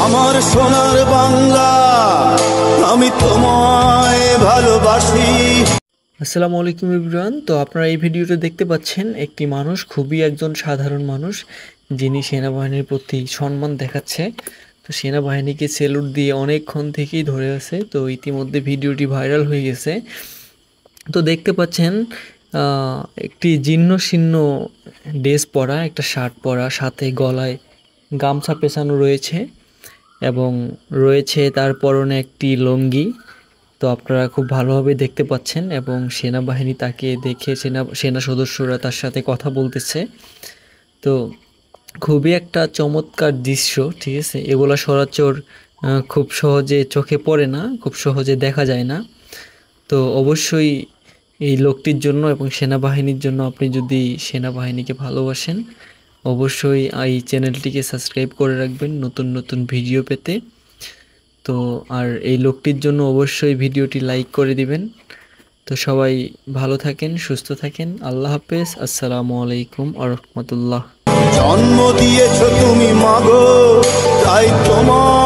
আমার সোনার বাংলা, আমি তোমায় ভালোবাসি। আসসালামু আলাইকুম এভরিওয়ান। তো আপনারা এই ভিডিওতে দেখতে পাচ্ছেন একটি মানুষ, খুবই একজন সাধারণ মানুষ, যিনি সেনাবাহিনীর প্রতি সম্মান দেখাচ্ছে। তো সেনাবাহিনীকে সেলুট দিয়ে অনেকক্ষণ থেকেই ধরে আছে। তো ইতিমধ্যে ভিডিওটি ভাইরাল হয়ে গেছে। তো দেখতে পাচ্ছেন একটি জীর্ণ শীর্ণ ড্রেস পরা, একটা শার্ট পরা, সাথে গলায় গামছা পেঁচানো রয়েছে এবং রয়েছে তার পরনে একটি লুঙ্গি। তো আপনারা খুব ভালোভাবে দেখতে পাচ্ছেন এবং সেনাবাহিনী তাকে দেখে সেনা সদস্যরা তার সাথে কথা বলতেছে। তো খুবই একটা চমৎকার দৃশ্য, ঠিক আছে। এগুলো সচরাচর খুব সহজে চোখে পড়ে না, খুব সহজে দেখা যায় না। তো অবশ্যই এই লোকটির জন্য এবং সেনাবাহিনীর জন্য আপনি যদি সেনাবাহিনীকে ভালোবাসেন, অবশ্যই এই চ্যানেলটিকে সাবস্ক্রাইব করে রাখবেন নতুন নতুন ভিডিও পেতে। তো আর এই লোকটির জন্য অবশ্যই ভিডিওটি লাইক করে দিবেন। তো সবাই ভালো থাকেন, সুস্থ থাকেন। আল্লাহ হাফেজ। আসসালামু আলাইকুম ওয়া রাহমাতুল্লাহ। জন্ম দিয়েছো তুমি মাগো, তাই তোমার